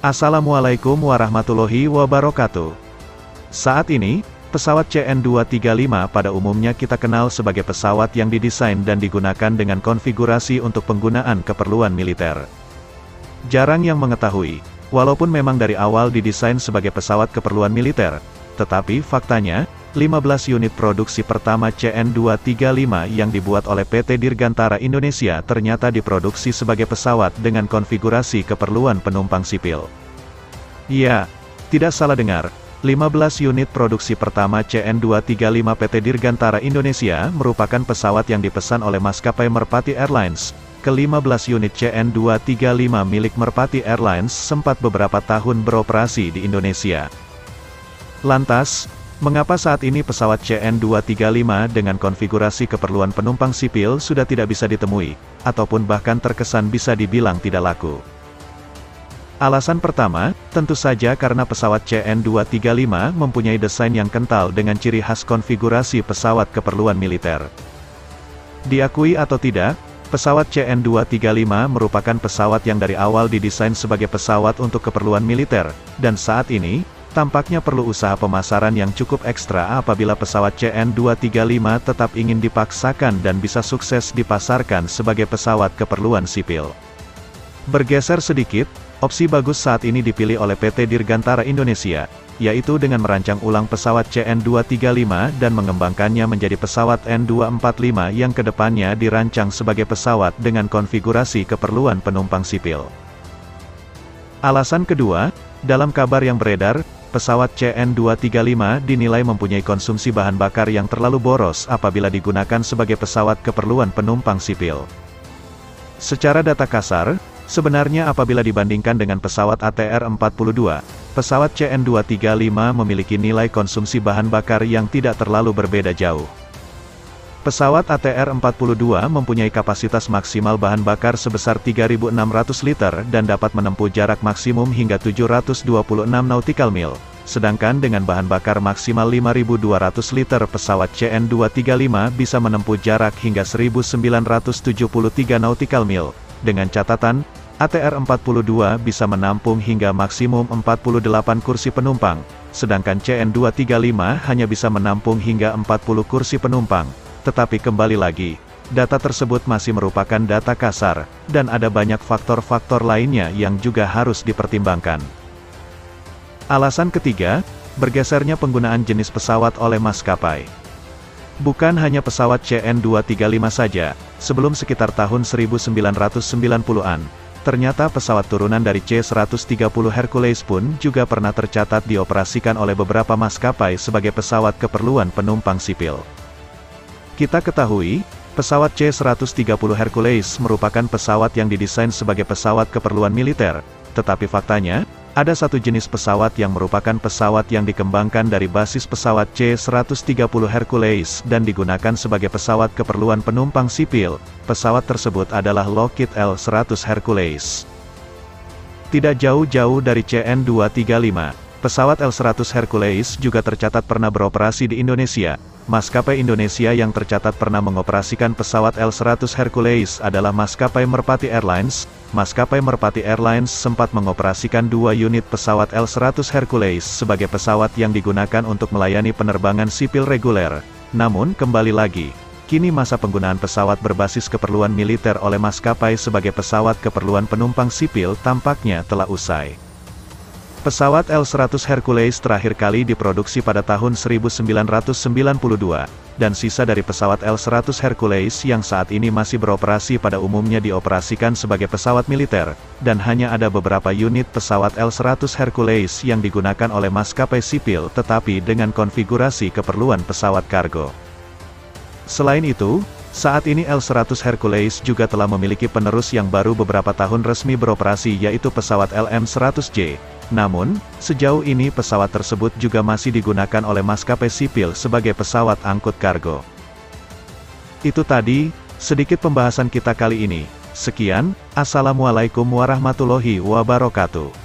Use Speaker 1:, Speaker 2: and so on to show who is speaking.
Speaker 1: Assalamualaikum warahmatullahi wabarakatuh. Saat ini, pesawat CN-235 pada umumnya kita kenal sebagai pesawat yang didesain dan digunakan dengan konfigurasi untuk penggunaan keperluan militer. Jarang yang mengetahui, walaupun memang dari awal didesain sebagai pesawat keperluan militer, tetapi faktanya, 15 unit produksi pertama CN-235 yang dibuat oleh PT Dirgantara Indonesia ternyata diproduksi sebagai pesawat dengan konfigurasi keperluan penumpang sipil. Ya, tidak salah dengar, 15 unit produksi pertama CN-235 PT Dirgantara Indonesia merupakan pesawat yang dipesan oleh maskapai Merpati Airlines. Ke-15 unit CN-235 milik Merpati Airlines sempat beberapa tahun beroperasi di Indonesia. Lantas, mengapa saat ini pesawat CN-235 dengan konfigurasi keperluan penumpang sipil sudah tidak bisa ditemui, ataupun bahkan terkesan bisa dibilang tidak laku? Alasan pertama, tentu saja karena pesawat CN-235 mempunyai desain yang kental dengan ciri khas konfigurasi pesawat keperluan militer. Diakui atau tidak, pesawat CN-235 merupakan pesawat yang dari awal didesain sebagai pesawat untuk keperluan militer, dan saat ini, tampaknya perlu usaha pemasaran yang cukup ekstra apabila pesawat CN-235 tetap ingin dipaksakan dan bisa sukses dipasarkan sebagai pesawat keperluan sipil. Bergeser sedikit, opsi bagus saat ini dipilih oleh PT Dirgantara Indonesia, yaitu dengan merancang ulang pesawat CN-235 dan mengembangkannya menjadi pesawat N245 yang kedepannya dirancang sebagai pesawat dengan konfigurasi keperluan penumpang sipil. Alasan kedua, dalam kabar yang beredar, pesawat CN-235 dinilai mempunyai konsumsi bahan bakar yang terlalu boros apabila digunakan sebagai pesawat keperluan penumpang sipil. Secara data kasar, sebenarnya apabila dibandingkan dengan pesawat ATR-42, pesawat CN-235 memiliki nilai konsumsi bahan bakar yang tidak terlalu berbeda jauh. Pesawat ATR-42 mempunyai kapasitas maksimal bahan bakar sebesar 3.600 liter dan dapat menempuh jarak maksimum hingga 726 nautical mil, sedangkan dengan bahan bakar maksimal 5.200 liter pesawat CN-235 bisa menempuh jarak hingga 1.973 nautical mil, dengan catatan, ATR-42 bisa menampung hingga maksimum 48 kursi penumpang, sedangkan CN-235 hanya bisa menampung hingga 40 kursi penumpang. Tetapi kembali lagi, data tersebut masih merupakan data kasar, dan ada banyak faktor-faktor lainnya yang juga harus dipertimbangkan. Alasan ketiga, bergesernya penggunaan jenis pesawat oleh maskapai. Bukan hanya pesawat CN-235 saja, sebelum sekitar tahun 1990-an, ternyata pesawat turunan dari C-130 Hercules pun juga pernah tercatat dioperasikan oleh beberapa maskapai sebagai pesawat keperluan penumpang sipil. Kita ketahui, pesawat C-130 Hercules merupakan pesawat yang didesain sebagai pesawat keperluan militer, tetapi faktanya, ada satu jenis pesawat yang merupakan pesawat yang dikembangkan dari basis pesawat C-130 Hercules dan digunakan sebagai pesawat keperluan penumpang sipil. Pesawat tersebut adalah Lockheed L-100 Hercules. Tidak jauh-jauh dari CN-235, pesawat L-100 Hercules juga tercatat pernah beroperasi di Indonesia. Maskapai Indonesia yang tercatat pernah mengoperasikan pesawat L-100 Hercules adalah maskapai Merpati Airlines. Maskapai Merpati Airlines sempat mengoperasikan 2 unit pesawat L-100 Hercules sebagai pesawat yang digunakan untuk melayani penerbangan sipil reguler. Namun kembali lagi, kini masa penggunaan pesawat berbasis keperluan militer oleh maskapai sebagai pesawat keperluan penumpang sipil tampaknya telah usai. Pesawat L-100 Hercules terakhir kali diproduksi pada tahun 1992, dan sisa dari pesawat L-100 Hercules yang saat ini masih beroperasi pada umumnya dioperasikan sebagai pesawat militer, dan hanya ada beberapa unit pesawat L-100 Hercules yang digunakan oleh maskapai sipil tetapi dengan konfigurasi keperluan pesawat kargo. Selain itu, saat ini L-100 Hercules juga telah memiliki penerus yang baru beberapa tahun resmi beroperasi yaitu pesawat LM-100J. Namun, sejauh ini pesawat tersebut juga masih digunakan oleh maskapai sipil sebagai pesawat angkut kargo. Itu tadi, sedikit pembahasan kita kali ini. Sekian, Assalamualaikum warahmatullahi wabarakatuh.